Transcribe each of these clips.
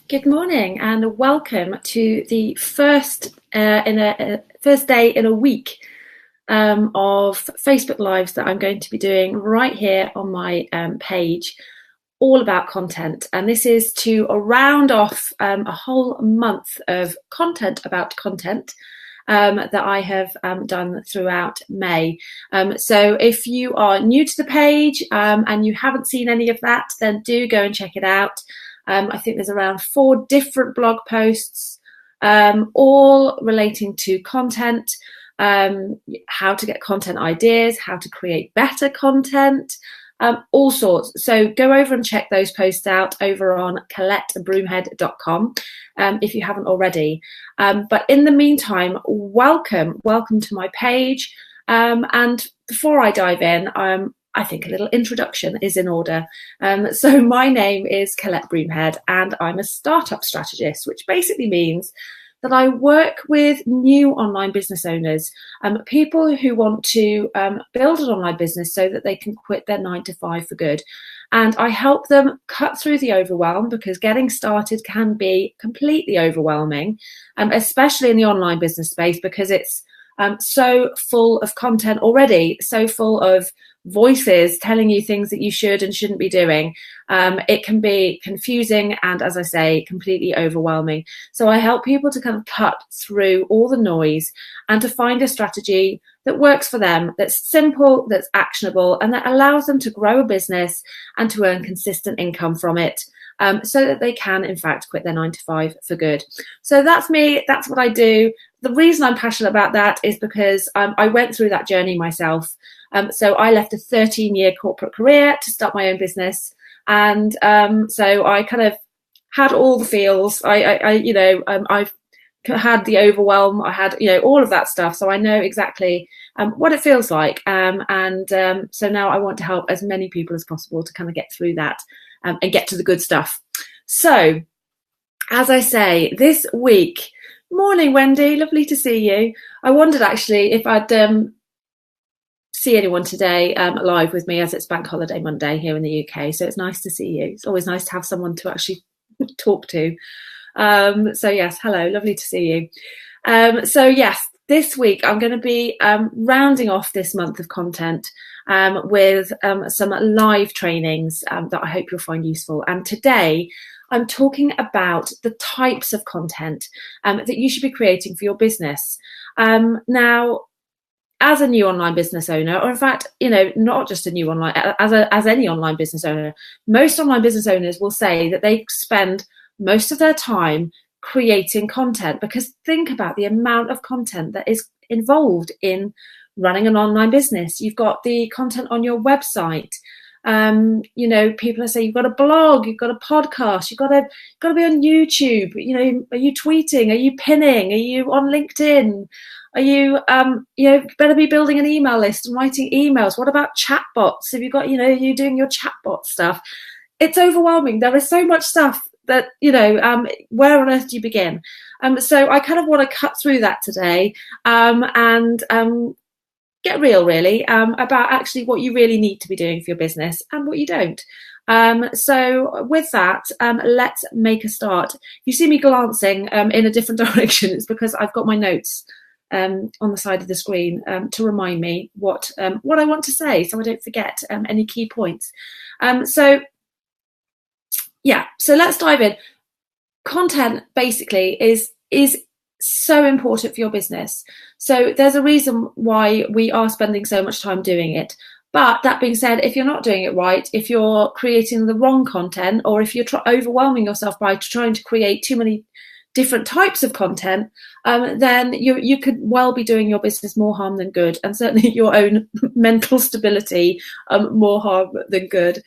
Good morning and welcome to the first day in a week of Facebook Lives that I'm going to be doing right here on my page, all about content. And this is to round off a whole month of content about content that I have done throughout May. So if you are new to the page and you haven't seen any of that, then do go and check it out. I think there's around 4 different blog posts, all relating to content, how to get content ideas, how to create better content, all sorts. So go over and check those posts out over on ColetteBroomhead.com if you haven't already. But in the meantime, welcome to my page. And before I dive in, I think a little introduction is in order. So my name is Colette Broomhead and I'm a startup strategist, which basically means that I work with new online business owners, people who want to build an online business so that they can quit their 9-to-5 for good. And I help them cut through the overwhelm, because getting started can be completely overwhelming, especially in the online business space, because it's so full of content already, so full of voices telling you things that you should and shouldn't be doing. It can be confusing and, as I say, completely overwhelming. So I help people to kind of cut through all the noise and to find a strategy that works for them, that's simple, that's actionable, and that allows them to grow a business and to earn consistent income from it. So that they can, in fact, quit their 9-to-5 for good. So that's me. That's what I do. The reason I'm passionate about that is because I went through that journey myself. So I left a 13-year corporate career to start my own business. And so I kind of had all the feels. I've had the overwhelm. I had, all of that stuff. So I know exactly what it feels like. So now I want to help as many people as possible to kind of get through that and get to the good stuff. So, as I say, this week, morning, Wendy, lovely to see you. I wondered actually if I'd see anyone today live with me, as it's Bank Holiday Monday here in the UK. So it's nice to see you. It's always nice to have someone to actually talk to. So yes, hello, lovely to see you. So yes, this week I'm going to be rounding off this month of content with some live trainings that I hope you'll find useful. And today I'm talking about the types of content that you should be creating for your business. Now, as a new online business owner, or in fact, not just a new online, as any online business owner, most online business owners will say that they spend most of their time creating content, because think about the amount of content that is involved in running an online business. You've got the content on your website. People are saying you've got a blog, you've got a podcast, you've got to be on YouTube. Are you tweeting? Are you pinning? Are you on LinkedIn? Are you, better be building an email list and writing emails. What about chatbots? Have you got, you doing your chatbot stuff? It's overwhelming. There is so much stuff that, where on earth do you begin? So I kind of want to cut through that today and get real, really, about actually what you really need to be doing for your business and what you don't. So with that, let's make a start. You see me glancing in a different direction. It's because I've got my notes on the side of the screen to remind me what I want to say, so I don't forget any key points. So let's dive in. Content basically is so important for your business. So there's a reason why we are spending so much time doing it. But that being said, if you're not doing it right, if you're creating the wrong content, or if you're overwhelming yourself by trying to create too many different types of content, then you could well be doing your business more harm than good, and certainly your own mental stability more harm than good.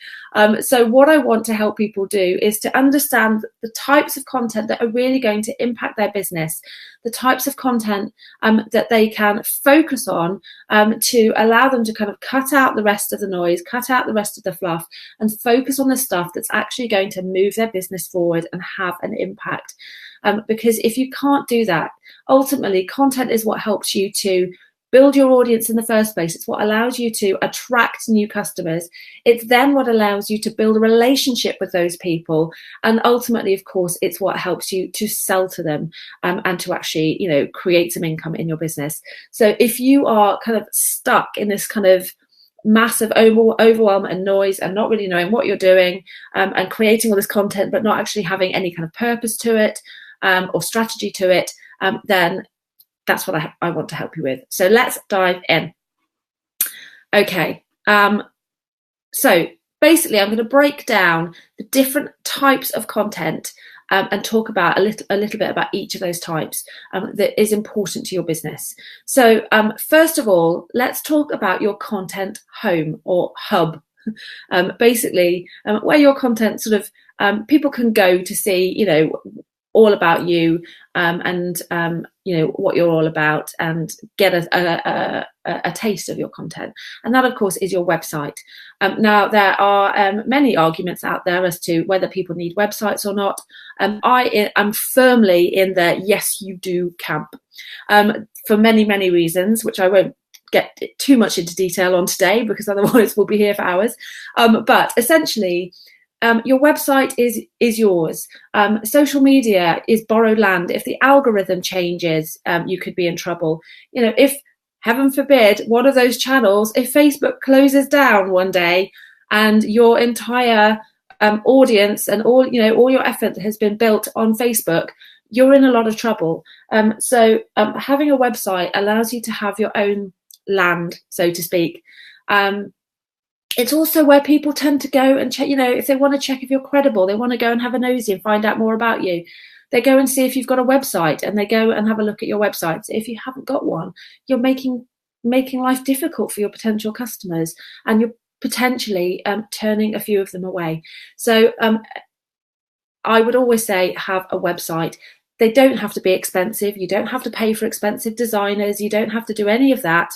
So what I want to help people do is to understand the types of content that are really going to impact their business, the types of content that they can focus on to allow them to kind of cut out the rest of the noise, cut out the rest of the fluff, and focus on the stuff that's actually going to move their business forward and have an impact. Because if you can't do that, ultimately content is what helps you to build your audience in the first place. It's what allows you to attract new customers. It's then what allows you to build a relationship with those people. And ultimately, of course, it's what helps you to sell to them and to actually, create some income in your business. So if you are kind of stuck in this kind of massive overwhelm and noise and not really knowing what you're doing and creating all this content, but not actually having any kind of purpose to it or strategy to it, then that's what I want to help you with. So let's dive in. Okay. So basically, I'm going to break down the different types of content and talk about a little bit about each of those types that is important to your business. So first of all, let's talk about your content home or hub. Basically, where your content sort of people can go to see, all about you and what you're all about and get a taste of your content. And that, of course, is your website. Now, there are many arguments out there as to whether people need websites or not. I am firmly in the yes, you do camp for many, many reasons, which I won't get too much into detail on today because otherwise we'll be here for hours. But essentially, your website is yours. Social media is borrowed land. If the algorithm changes, you could be in trouble. If, heaven forbid, one of those channels, if Facebook closes down one day and your entire audience and all your effort has been built on Facebook, you're in a lot of trouble. So having a website allows you to have your own land, so to speak. It's also where people tend to go and check, if they want to check if you're credible, they want to go and have a nosy and find out more about you. They go and see if you've got a website and they go and have a look at your website. So if you haven't got one, you're making life difficult for your potential customers and you're potentially turning a few of them away. So I would always say have a website. They don't have to be expensive. You don't have to pay for expensive designers. You don't have to do any of that.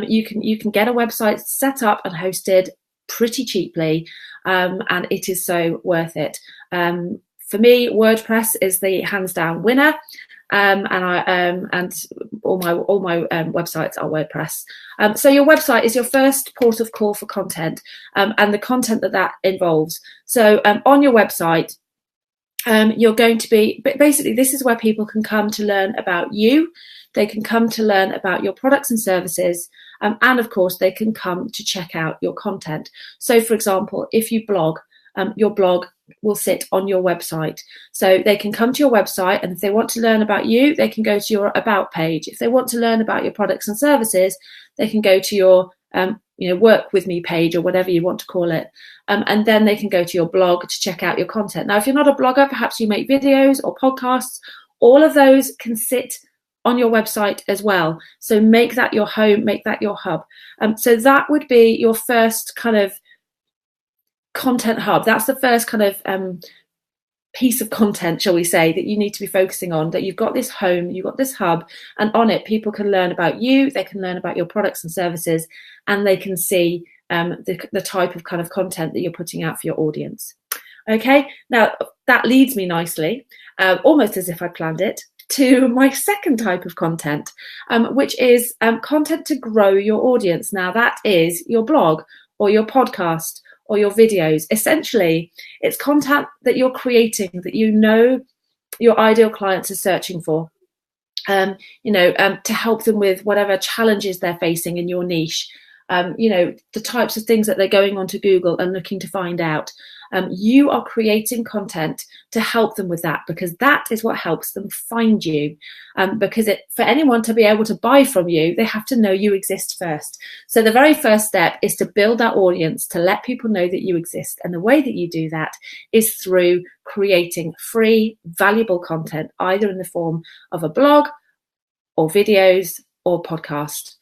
You can get a website set up and hosted pretty cheaply, and it is so worth it. For me, WordPress is the hands down winner, and all my websites are WordPress. So your website is your first port of call for content, and the content that involves. So on your website, you're going to be, basically, this is where people can come to learn about you. They can come to learn about your products and services. And of course, they can come to check out your content. So for example, if you blog, your blog will sit on your website. So they can come to your website, and if they want to learn about you, they can go to your about page. If they want to learn about your products and services, they can go to your work with me page or whatever you want to call it. And then they can go to your blog to check out your content. Now, if you're not a blogger, perhaps you make videos or podcasts. All of those can sit on your website as well. So make that your home, make that your hub. So that would be your first kind of content hub. That's the first kind of piece of content, shall we say, that you need to be focusing on, that you've got this home, you've got this hub, and on it people can learn about you, they can learn about your products and services, and they can see the type of kind of content that you're putting out for your audience. Okay, now that leads me nicely, almost as if I planned it, to my second type of content, which is content to grow your audience. Now that is your blog or your podcast or your videos. Essentially, it's content that you're creating that your ideal clients are searching for, to help them with whatever challenges they're facing in your niche. The types of things that they're going onto Google and looking to find out. You are creating content to help them with that, because that is what helps them find you. Because for anyone to be able to buy from you, they have to know you exist first. So the very first step is to build that audience, to let people know that you exist. And the way that you do that is through creating free, valuable content, either in the form of a blog or videos or podcast.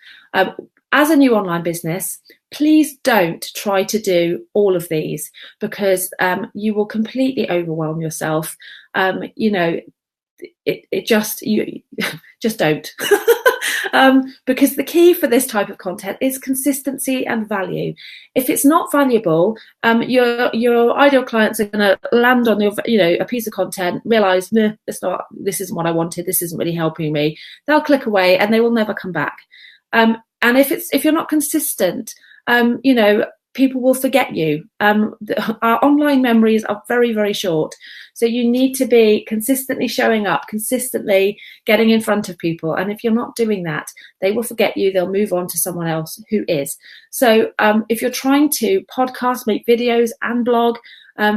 As a new online business, please don't try to do all of these, because you will completely overwhelm yourself. You just don't. Because the key for this type of content is consistency and value. If it's not valuable, your ideal clients are going to land on a piece of content, realize this isn't what I wanted, this isn't really helping me. They'll click away and they will never come back. And if you're not consistent, people will forget you. Our online memories are very, very short. So you need to be consistently showing up, consistently getting in front of people. And if you're not doing that, they will forget you. They'll move on to someone else who is. So if you're trying to podcast, make videos and blog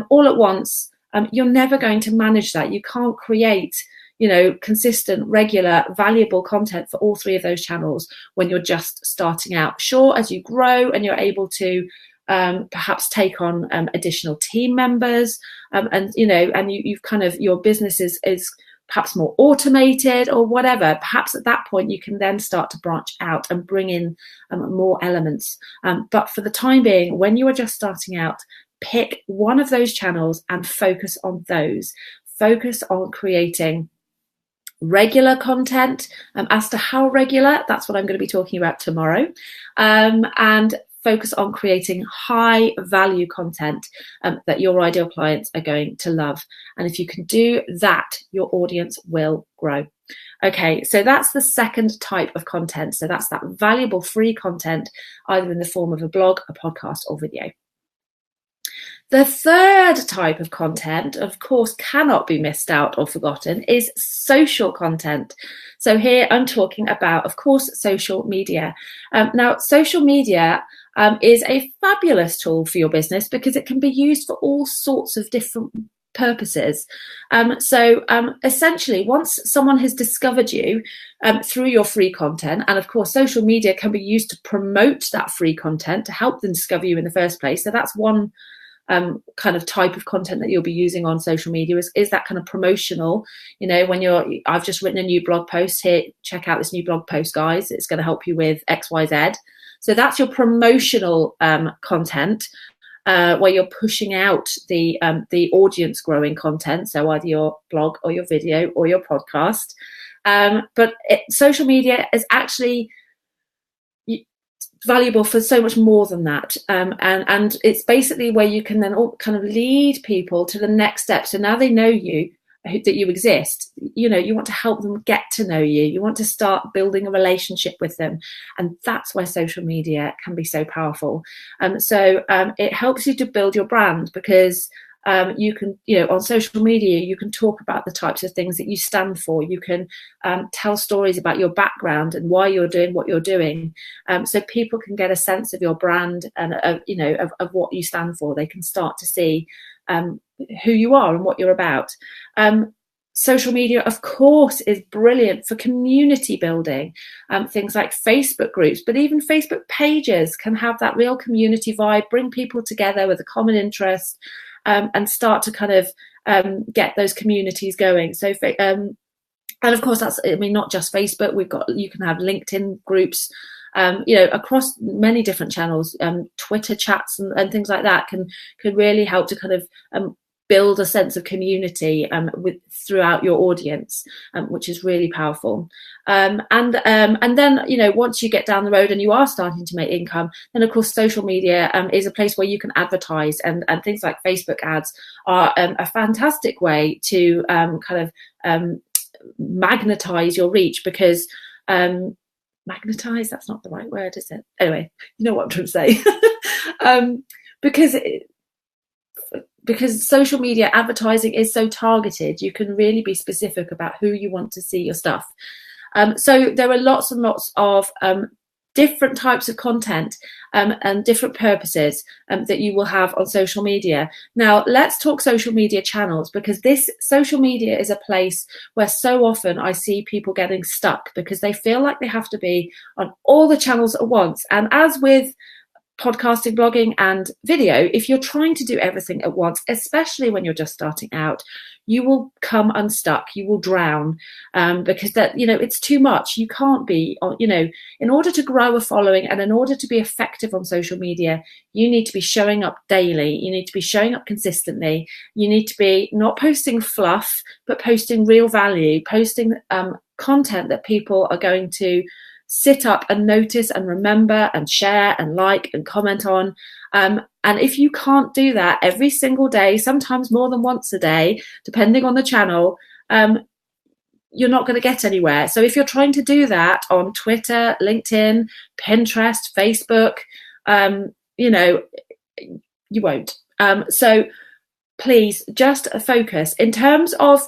all at once, you're never going to manage that. You can't create consistent, regular, valuable content for all three of those channels when you're just starting out. Sure, as you grow and you're able to perhaps take on additional team members, and you've kind of, your business is perhaps more automated or whatever, perhaps at that point you can then start to branch out and bring in more elements. But for the time being, when you are just starting out, pick one of those channels and focus on those. Focus on creating regular content. As to how regular, that's what I'm going to be talking about tomorrow. And focus on creating high value content that your ideal clients are going to love. And if you can do that, your audience will grow. Okay, so that's the second type of content. So that's that valuable free content, either in the form of a blog, a podcast, or video. The third type of content, of course, cannot be missed out or forgotten, is social content. So here I'm talking about, of course, social media. Now, social media is a fabulous tool for your business because it can be used for all sorts of different purposes. Essentially, once someone has discovered you through your free content, and of course, social media can be used to promote that free content to help them discover you in the first place. So that's one kind of type of content that you'll be using on social media is that kind of promotional, when I've just written a new blog post here, check out this new blog post, guys, it's going to help you with XYZ. So that's your promotional content, where you're pushing out the audience growing content. So either your blog or your video or your podcast. But social media is actually valuable for so much more than that, and it's basically where you can then all kind of lead people to the next step. So now they know you, that you exist, you want to help them get to know you, you want to start building a relationship with them, and that's where social media can be so powerful. So it helps you to build your brand, because you can, on social media, you can talk about the types of things that you stand for. You can tell stories about your background and why you're doing what you're doing. So people can get a sense of your brand and, of what you stand for. They can start to see who you are and what you're about. Social media, of course, is brilliant for community building. Things like Facebook groups, but even Facebook pages can have that real community vibe, bring people together with a common interest. And start to kind of get those communities going. So, and of course, that's, not just Facebook. You can have LinkedIn groups, across many different channels. Twitter chats and things like that can really help to kind of build a sense of community throughout your audience, which is really powerful. And then, once you get down the road and you are starting to make income, then of course social media is a place where you can advertise, and things like Facebook ads are a fantastic way to magnetize your reach, because magnetize, that's not the right word, is it? Anyway, you know what I'm trying to say. Because social media advertising is so targeted, you can really be specific about who you want to see your stuff. So there are lots and lots of different types of content and different purposes that you will have on social media. Now, let's talk social media channels, because this social media is a place where so often I see people getting stuck because they feel like they have to be on all the channels at once. And as with podcasting, blogging, and video, if you're trying to do everything at once, especially when you're just starting out, you will come unstuck, you will drown, because it's too much. You can't be, in order to grow a following and in order to be effective on social media, you need to be showing up daily, you need to be showing up consistently, you need to be not posting fluff, but posting real value, posting content that people are going to sit up and notice and remember and share and like and comment on. And if you can't do that every single day, sometimes more than once a day, depending on the channel, you're not going to get anywhere. So if you're trying to do that on Twitter, LinkedIn, Pinterest, Facebook, you know, you won't. So please just focus. In terms of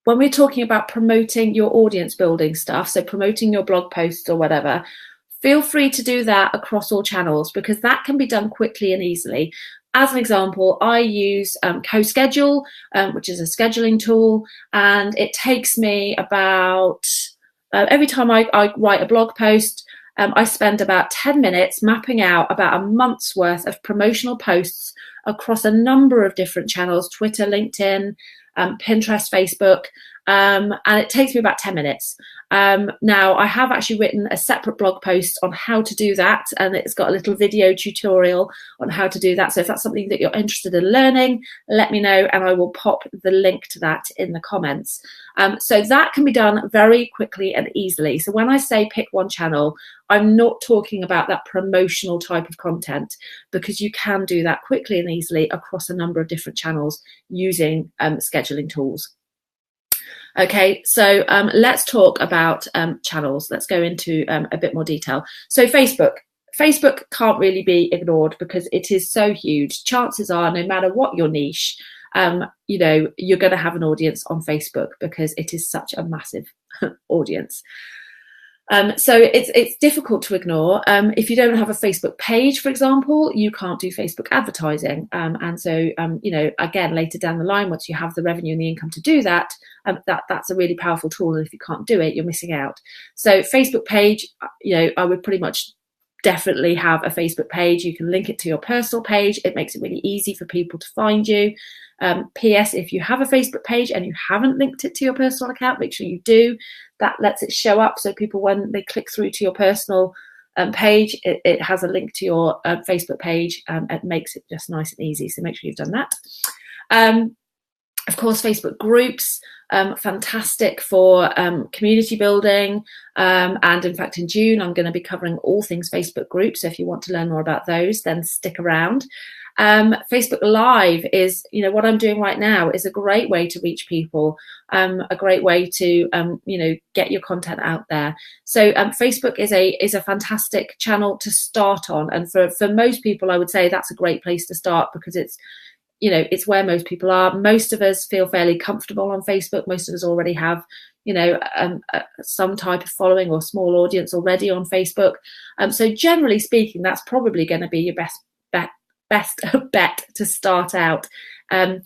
when we're talking about promoting your audience building stuff, so promoting your blog posts or whatever, feel free to do that across all channels, because that can be done quickly and easily. As an example, I use CoSchedule, which is a scheduling tool, and it takes me about, every time I write a blog post, I spend about 10 minutes mapping out about a month's worth of promotional posts across a number of different channels: Twitter, LinkedIn, Pinterest, Facebook, and it takes me about 10 minutes. Now, I have actually written a separate blog post on how to do that, and it's got a little video tutorial on how to do that. So if that's something that you're interested in learning, let me know, and I will pop the link to that in the comments. So that can be done very quickly and easily. So when I say pick one channel, I'm not talking about that promotional type of content, because you can do that quickly and easily across a number of different channels using scheduling tools. Okay, so let's talk about channels. Let's go into a bit more detail. So Facebook can't really be ignored because it is so huge. Chances are, no matter what your niche, you know, you're going to have an audience on Facebook because it is such a massive audience. So it's difficult to ignore. If you don't have a Facebook page, for example, you can't do Facebook advertising. And so, you know, again, later down the line, once you have the revenue and the income to do that, that's a really powerful tool. And if you can't do it, you're missing out. So Facebook page, you know, I would pretty much definitely have a Facebook page. You can link it to your personal page. It makes it really easy for people to find you. PS, if you have a Facebook page and you haven't linked it to your personal account, make sure you do. That lets it show up, so people, when they click through to your personal page, it has a link to your Facebook page. It makes it just nice and easy, so make sure you've done that. Of course, Facebook groups, fantastic for community building. And in fact, in June, I'm going to be covering all things Facebook groups. So if you want to learn more about those, then stick around. Facebook Live is, you know, what I'm doing right now is a great way to reach people, a great way to, you know, get your content out there. So Facebook is a fantastic channel to start on. And for most people, I would say that's a great place to start, because it's, you know, it's where most people are. Most of us feel fairly comfortable on Facebook. Most of us already have, you know, some type of following or small audience already on Facebook. So generally speaking, that's probably going to be your best bet to start out, and,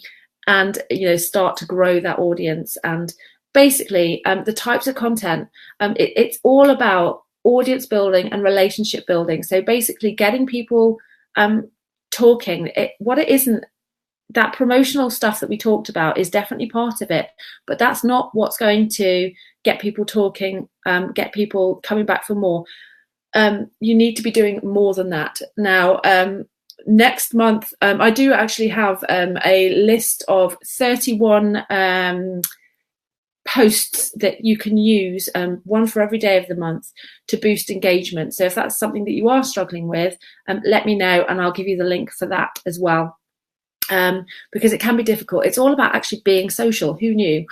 you know, start to grow that audience. And basically, the types of content, it's all about audience building and relationship building. So basically getting people talking. What it isn't, that promotional stuff that we talked about is definitely part of it, but that's not what's going to get people talking, get people coming back for more. You need to be doing more than that. Now, next month, I do actually have a list of 31 posts that you can use, one for every day of the month, to boost engagement. So if that's something that you are struggling with, let me know, and I'll give you the link for that as well. Because it can be difficult. It's all about actually being social. Who knew?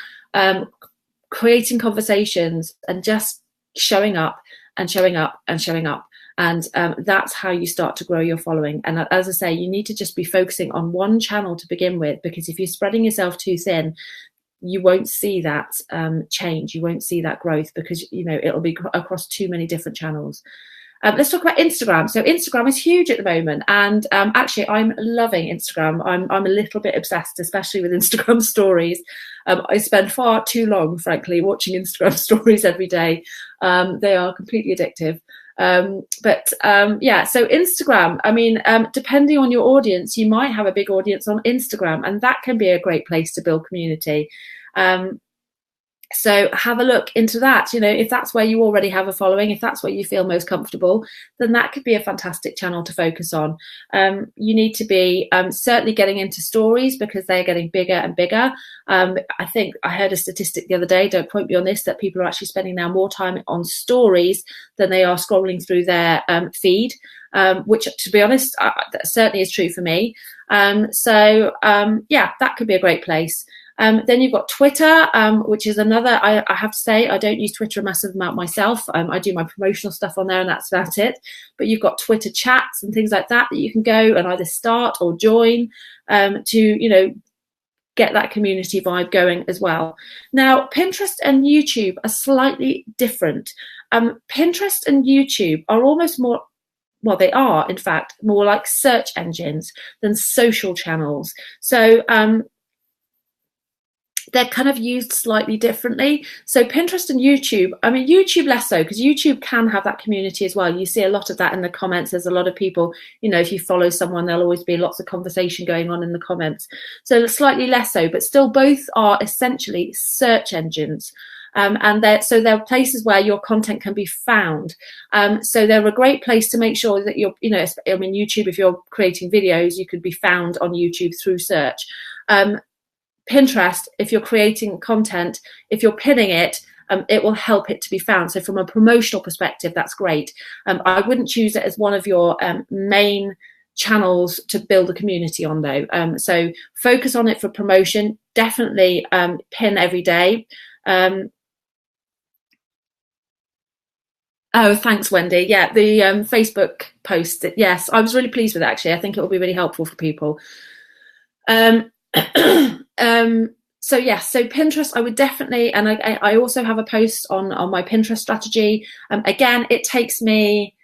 Creating conversations and just showing up and showing up and showing up. And that's how you start to grow your following. And as I say, you need to just be focusing on one channel to begin with, because if you're spreading yourself too thin, you won't see that change. You won't see that growth, because, you know, it'll be across too many different channels. Let's talk about Instagram. So Instagram is huge at the moment, and actually I'm loving Instagram. I'm a little bit obsessed, especially with Instagram stories. I spend far too long, frankly, watching Instagram stories every day. They are completely addictive. Yeah, so Instagram, I mean, depending on your audience, you might have a big audience on Instagram, and that can be a great place to build community. So have a look into that. You know, if that's where you already have a following, if that's where you feel most comfortable, then that could be a fantastic channel to focus on. You need to be certainly getting into stories, because they're getting bigger and bigger. I think I heard a statistic the other day, don't quote me on this, that people are actually spending now more time on stories than they are scrolling through their feed, which, to be honest, that certainly is true for me. Yeah, that could be a great place. Then you've got Twitter, which is another, I have to say, I don't use Twitter a massive amount myself. I do my promotional stuff on there and that's about it. But you've got Twitter chats and things like that you can go and either start or join to, get that community vibe going as well. Now, Pinterest and YouTube are slightly different. Pinterest and YouTube are almost more, well, they are, in fact, more like search engines than social channels. So they're kind of used slightly differently. So Pinterest and YouTube, I mean, YouTube less so, because YouTube can have that community as well. You see a lot of that in the comments. There's a lot of people, if you follow someone, there'll always be lots of conversation going on in the comments. So slightly less so, but still both are essentially search engines. And they're places where your content can be found. So they're a great place to make sure that YouTube, if you're creating videos, you could be found on YouTube through search. Pinterest, if you're creating content, if you're pinning it, it will help it to be found. So from a promotional perspective, that's great. I wouldn't choose it as one of your main channels to build a community on, though. So focus on it for promotion. Definitely pin every day. Oh, thanks, Wendy. Yeah, the Facebook post. Yes, I was really pleased with it, actually. I think it will be really helpful for people. So Pinterest, I would definitely, and I also have a post on my Pinterest strategy. Again, it takes me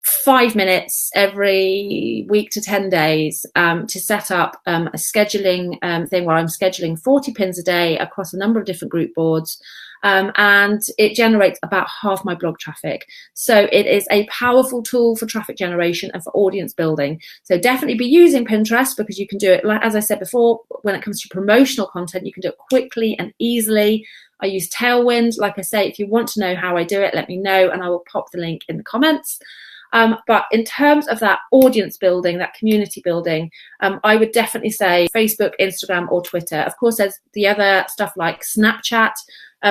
5 minutes every week to 10 days to set up a scheduling thing where I'm scheduling 40 pins a day across a number of different group boards. And it generates about half my blog traffic. So it is a powerful tool for traffic generation and for audience building. So definitely be using Pinterest, because you can do it, like as I said before, when it comes to promotional content, you can do it quickly and easily. I use Tailwind. Like I say, if you want to know how I do it, let me know and I will pop the link in the comments. But in terms of that audience building, that community building, I would definitely say Facebook, Instagram, or Twitter. Of course, there's the other stuff like Snapchat,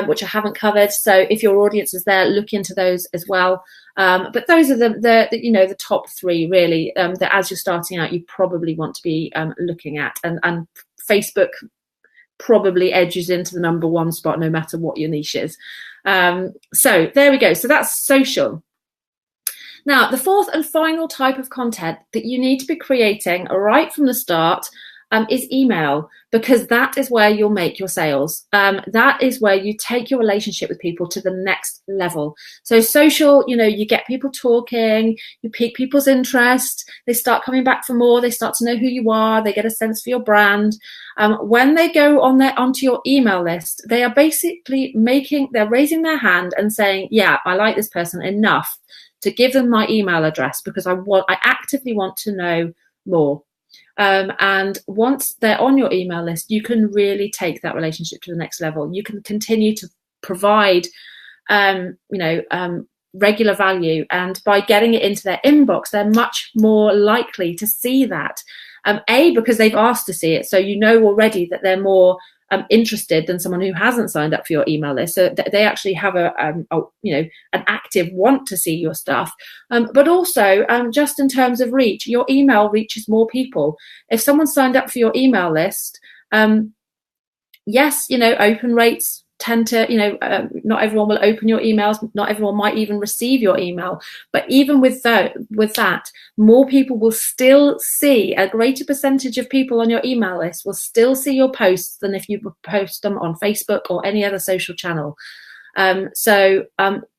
which I haven't covered. So if your audience is there, look into those as well. But those are the top three, really, that as you're starting out, you probably want to be looking at. And Facebook probably edges into the number one spot, no matter what your niche is. So there we go. So that's social. Now, the fourth and final type of content that you need to be creating right from the start is email, because that is where you'll make your sales. That is where you take your relationship with people to the next level. So social, you get people talking, you pique people's interest, they start coming back for more, they start to know who you are, they get a sense for your brand. When they go onto your email list, they are basically they're raising their hand and saying, yeah, I like this person enough to give them my email address, because I actively want to know more. And once they're on your email list, you can really take that relationship to the next level. You can continue to provide, regular value. And by getting it into their inbox, they're much more likely to see that. Because they've asked to see it. So you know already that they're more interested than someone who hasn't signed up for your email list. So they actually have an active want to see your stuff. But also, just in terms of reach, your email reaches more people. If someone signed up for your email list, yes, open rates tend to, not everyone will open your emails. Not everyone might even receive your email. But even with that, more people will still see, a greater percentage of people on your email list will still see your posts than if you post them on Facebook or any other social channel. So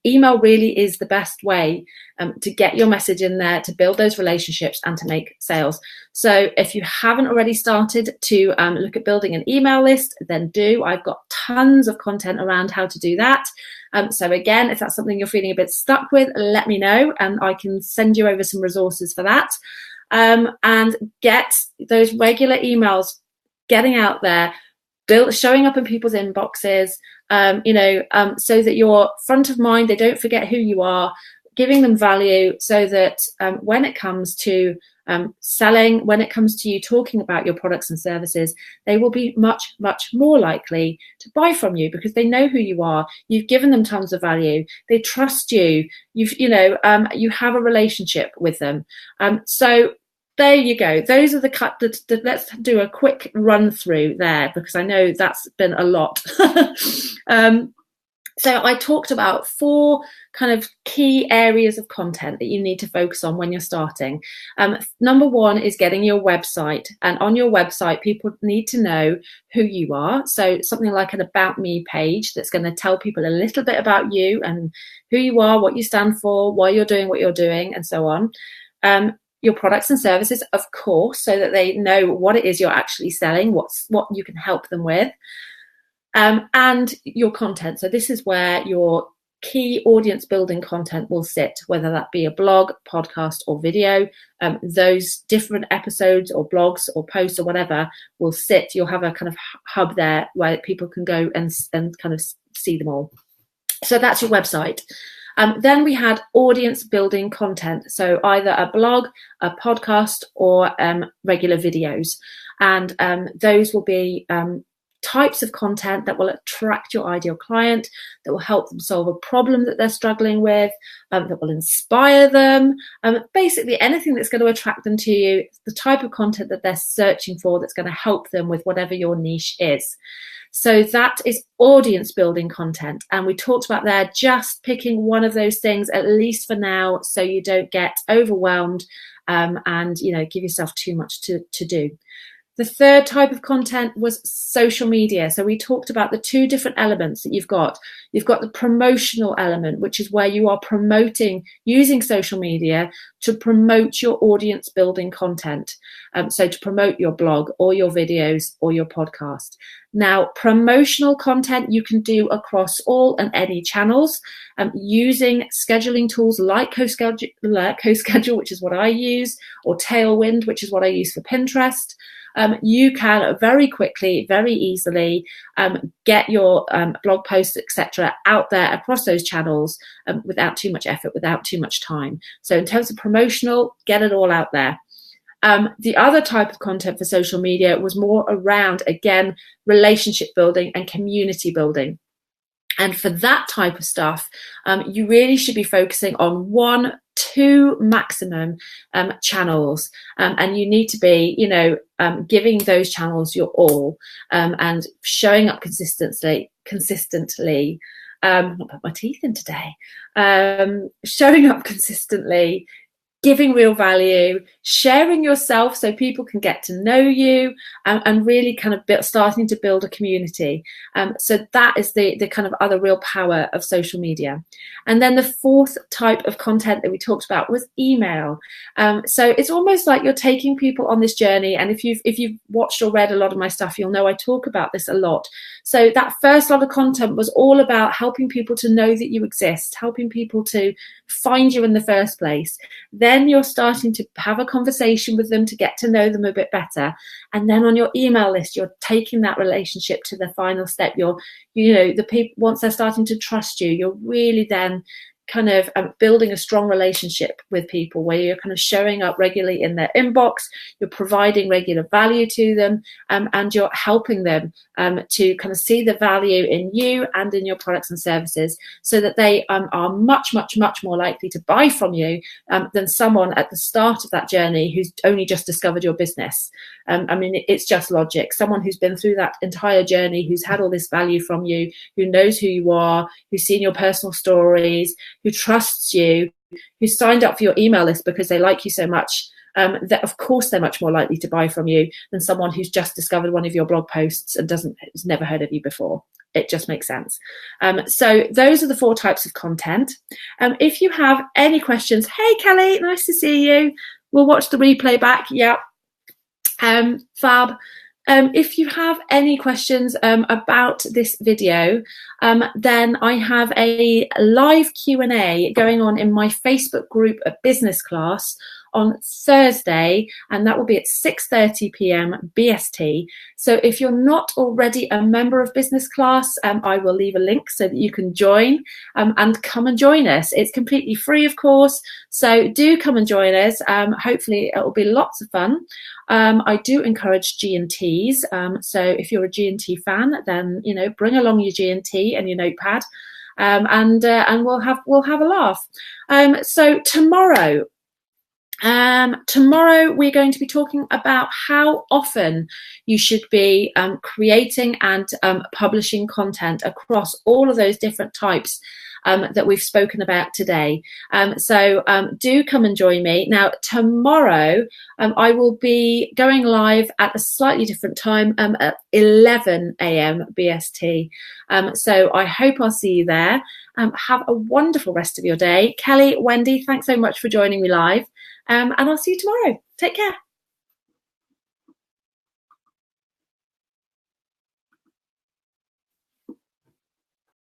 email really is the best way to get your message in there, to build those relationships and to make sales. So if you haven't already started to look at building an email list, then do. I've got tons of content around how to do that. So again, if that's something you're feeling a bit stuck with, let me know and I can send you over some resources for that. And get those regular emails getting out there, showing up in people's inboxes, so that you're front of mind, they don't forget who you are, giving them value, so that when it comes to selling, when it comes to you talking about your products and services, they will be much, much more likely to buy from you because they know who you are. You've given them tons of value. They trust you. You have a relationship with them. So there you go. Those are let's do a quick run through there, because I know that's been a lot. So I talked about 4 kind of key areas of content that you need to focus on when you're starting. Number 1 is getting your website. And on your website, people need to know who you are. So something like an About Me page that's going to tell people a little bit about you and who you are, what you stand for, why you're doing what you're doing, and so on. Your products and services, of course, so that they know what it is you're actually selling, what you can help them with. And your content. So this is where your key audience building content will sit, whether that be a blog, podcast, or video. Those different episodes or blogs or posts or whatever will sit. You'll have a kind of hub there where people can go and kind of see them all. So that's your website. Then we had audience building content. So either a blog, a podcast, or regular videos. And those will be types of content that will attract your ideal client, that will help them solve a problem that they're struggling with, that will inspire them. Basically anything that's going to attract them to you, the type of content that they're searching for that's going to help them with whatever your niche is. So that is audience building content. And we talked about there just picking one of those things, at least for now, so you don't get overwhelmed and, you know, give yourself too much to do. The third type of content was social media. So we talked about the 2 different elements that you've got. You've got the promotional element, which is where you are promoting, using social media to promote your audience building content. So to promote your blog or your videos or your podcast. Now, promotional content you can do across all and any channels using scheduling tools like CoSchedule, which is what I use, or Tailwind, which is what I use for Pinterest. You can very quickly, very easily get your blog posts, etc., out there across those channels without too much effort, without too much time. So in terms of promotional, get it all out there. The other type of content for social media was more around, again, relationship building and community building. And for that type of stuff, you really should be focusing on 1, 2 maximum channels, and you need to be, you know, giving those channels your all, and showing up consistently. I'll put my teeth in today. Showing up consistently, giving real value, sharing yourself so people can get to know you, and really kind of starting to build a community. So that is the kind of other real power of social media. And then the 4th type of content that we talked about was email. So it's almost like you're taking people on this journey. And if you've watched or read a lot of my stuff, you'll know I talk about this a lot. So that first lot of content was all about helping people to know that you exist, helping people to find you in the first place. Then you're starting to have a conversation with them to get to know them a bit better. And then on your email list, you're taking that relationship to the final step. The people, once they're starting to trust you, you're really then kind of building a strong relationship with people where you're kind of showing up regularly in their inbox, you're providing regular value to them, and you're helping them to kind of see the value in you and in your products and services, so that they are much, much, much more likely to buy from you than someone at the start of that journey who's only just discovered your business. I mean, it's just logic. Someone who's been through that entire journey, who's had all this value from you, who knows who you are, who's seen your personal stories, who trusts you, who signed up for your email list because they like you so much, that of course they're much more likely to buy from you than someone who's just discovered one of your blog posts and has never heard of you before. It just makes sense. So those are the 4 types of content. If you have any questions, hey Kelly, nice to see you. We'll watch the replay back. Yeah. Fab. If you have any questions about this video, then I have a live Q&A going on in my Facebook group at Business Class on Thursday, and that will be at 6:30 p.m. BST. So if you're not already a member of Business Class, I will leave a link so that you can join and come and join us. It's completely free, of course, so do come and join us. Hopefully it will be lots of fun. I do encourage G&Ts, so if you're a G&T fan, then bring along your G&T and your notepad, and we'll have a laugh. So tomorrow, Tomorrow we're going to be talking about how often you should be creating and publishing content across all of those different types that we've spoken about today. So do come and join me. Now, tomorrow I will be going live at a slightly different time at 11 a.m. BST. So I hope I'll see you there. Have a wonderful rest of your day. Kelly, Wendy, thanks so much for joining me live. And I'll see you tomorrow. Take care.